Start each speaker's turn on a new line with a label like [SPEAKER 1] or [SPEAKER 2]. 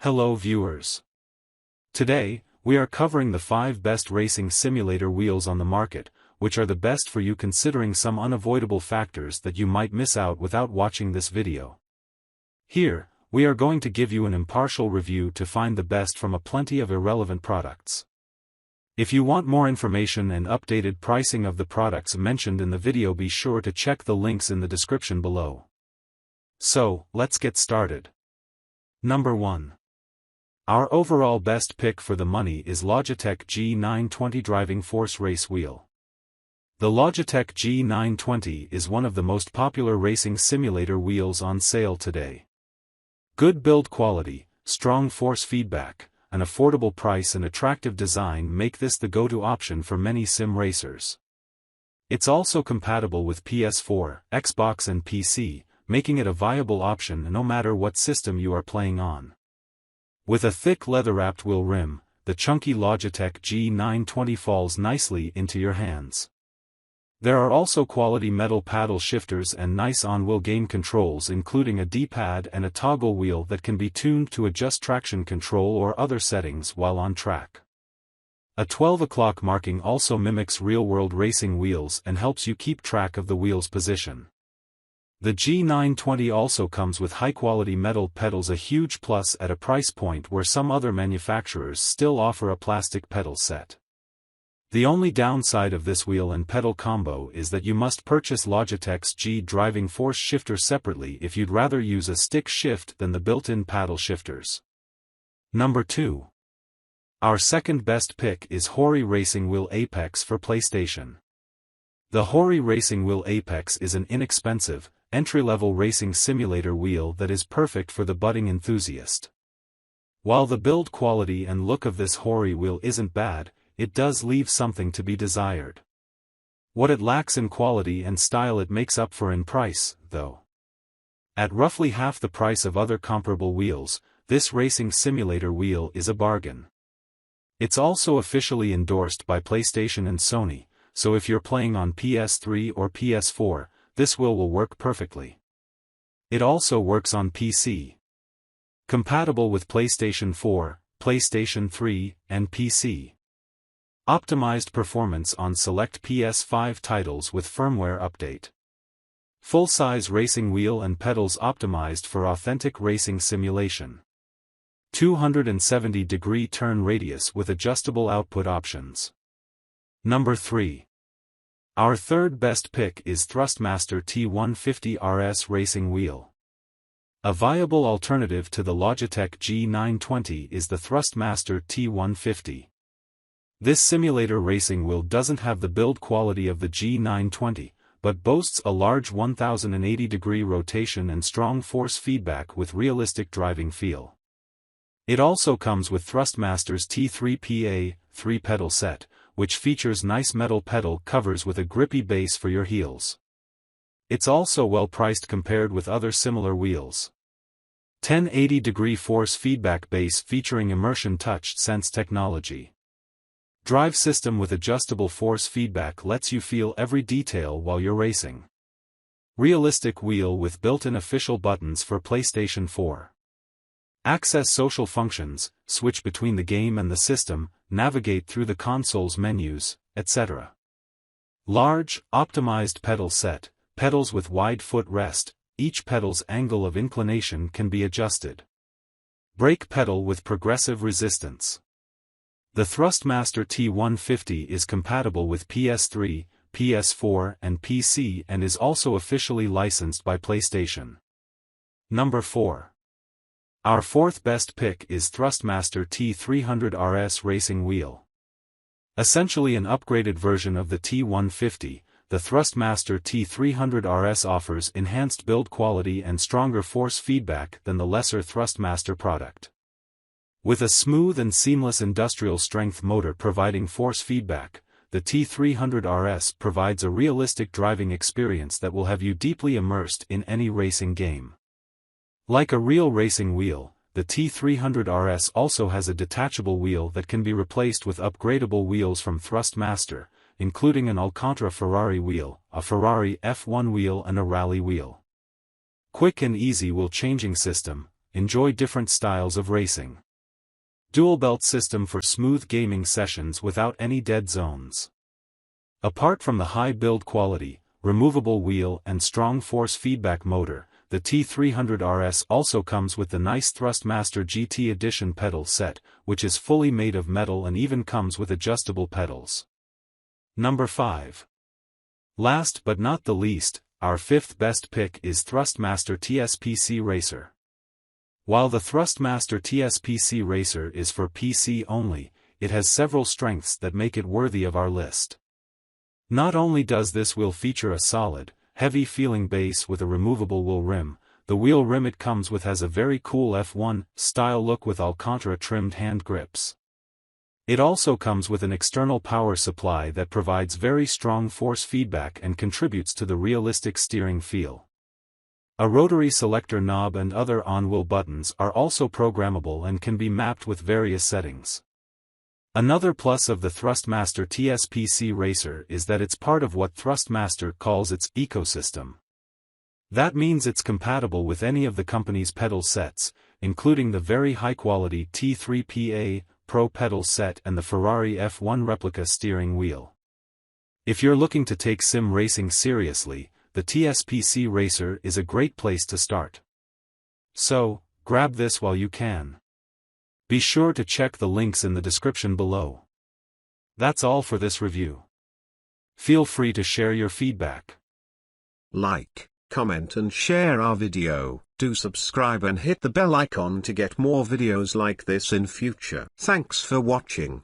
[SPEAKER 1] Hello viewers. Today, we are covering the 5 best racing simulator wheels on the market, which are the best for you considering some unavoidable factors that you might miss out without watching this video. Here, we are going to give you an impartial review to find the best from a plenty of irrelevant products. If you want more information and updated pricing of the products mentioned in the video, be sure to check the links in the description below. So, let's get started. Number 1. Our overall best pick for the money is Logitech G920 Driving Force Race Wheel. The Logitech G920 is one of the most popular racing simulator wheels on sale today. Good build quality, strong force feedback, an affordable price and attractive design make this the go-to option for many sim racers. It's also compatible with PS4, Xbox and PC, making it a viable option no matter what system you are playing on. With a thick leather-wrapped wheel rim, the chunky Logitech G920 falls nicely into your hands. There are also quality metal paddle shifters and nice on-wheel game controls, including a D-pad and a toggle wheel that can be tuned to adjust traction control or other settings while on track. A 12 o'clock marking also mimics real-world racing wheels and helps you keep track of the wheel's position. The G920 also comes with high-quality metal pedals, a huge plus at a price point where some other manufacturers still offer a plastic pedal set. The only downside of this wheel and pedal combo is that you must purchase Logitech's G driving force shifter separately if you'd rather use a stick shift than the built-in paddle shifters. Number 2. Our second best pick is HORI Racing Wheel Apex for PlayStation. The HORI Racing Wheel Apex is an inexpensive, entry-level racing simulator wheel that is perfect for the budding enthusiast. While the build quality and look of this HORI wheel isn't bad, it does leave something to be desired. What it lacks in quality and style it makes up for in price, though. At roughly half the price of other comparable wheels, this racing simulator wheel is a bargain. It's also officially endorsed by PlayStation and Sony, so if you're playing on PS3 or PS4, this wheel will work perfectly. It also works on PC. Compatible with PlayStation 4, PlayStation 3, and PC. Optimized performance on select PS5 titles with firmware update. Full-size racing wheel and pedals optimized for authentic racing simulation. 270-degree turn radius with adjustable output options. Number 3. Our third best pick is Thrustmaster T150RS Racing Wheel. A viable alternative to the Logitech G920 is the Thrustmaster T150. This simulator racing wheel doesn't have the build quality of the G920, but boasts a large 1080-degree rotation and strong force feedback with realistic driving feel. It also comes with Thrustmaster's T300RS 3-pedal set, which features nice metal pedal covers with a grippy base for your heels. It's also well priced compared with other similar wheels. 1080-degree force feedback base featuring immersion touch sense technology. Drive system with adjustable force feedback lets you feel every detail while you're racing. Realistic wheel with built-in official buttons for PlayStation 4. Access social functions, switch between the game and the system, navigate through the console's menus, etc. Large, optimized pedal set, pedals with wide foot rest, each pedal's angle of inclination can be adjusted. Brake pedal with progressive resistance. The Thrustmaster T150 is compatible with PS3, PS4 and PC and is also officially licensed by PlayStation. Number 4. Our fourth best pick is Thrustmaster T300RS Racing Wheel. Essentially an upgraded version of the T150, the Thrustmaster T300RS offers enhanced build quality and stronger force feedback than the lesser Thrustmaster product. With a smooth and seamless industrial strength motor providing force feedback, the T300RS provides a realistic driving experience that will have you deeply immersed in any racing game. Like a real racing wheel, the T300RS also has a detachable wheel that can be replaced with upgradable wheels from Thrustmaster, including an Alcantara Ferrari wheel, a Ferrari F1 wheel and a rally wheel. Quick and easy wheel changing system, enjoy different styles of racing. Dual belt system for smooth gaming sessions without any dead zones. Apart from the high build quality, removable wheel and strong force feedback motor, the T300RS also comes with the nice Thrustmaster GT Edition pedal set, which is fully made of metal and even comes with adjustable pedals. Number 5. Last but not the least, our fifth best pick is Thrustmaster TSPC Racer. While the Thrustmaster TSPC Racer is for PC only, it has several strengths that make it worthy of our list. Not only does this wheel feature a solid, heavy-feeling base with a removable wheel rim, the wheel rim it comes with has a very cool F1 style look with Alcantara-trimmed hand grips. It also comes with an external power supply that provides very strong force feedback and contributes to the realistic steering feel. A rotary selector knob and other on-wheel buttons are also programmable and can be mapped with various settings. Another plus of the Thrustmaster TSPC Racer is that it's part of what Thrustmaster calls its ecosystem. That means it's compatible with any of the company's pedal sets, including the very high-quality T3PA Pro pedal set and the Ferrari F1 replica steering wheel. If you're looking to take sim racing seriously, the TSPC Racer is a great place to start. So, grab this while you can. Be sure to check the links in the description below. That's all for this review. Feel free to share your feedback.
[SPEAKER 2] Like, comment and share our video. Do subscribe and hit the bell icon to get more videos like this in future. Thanks for watching.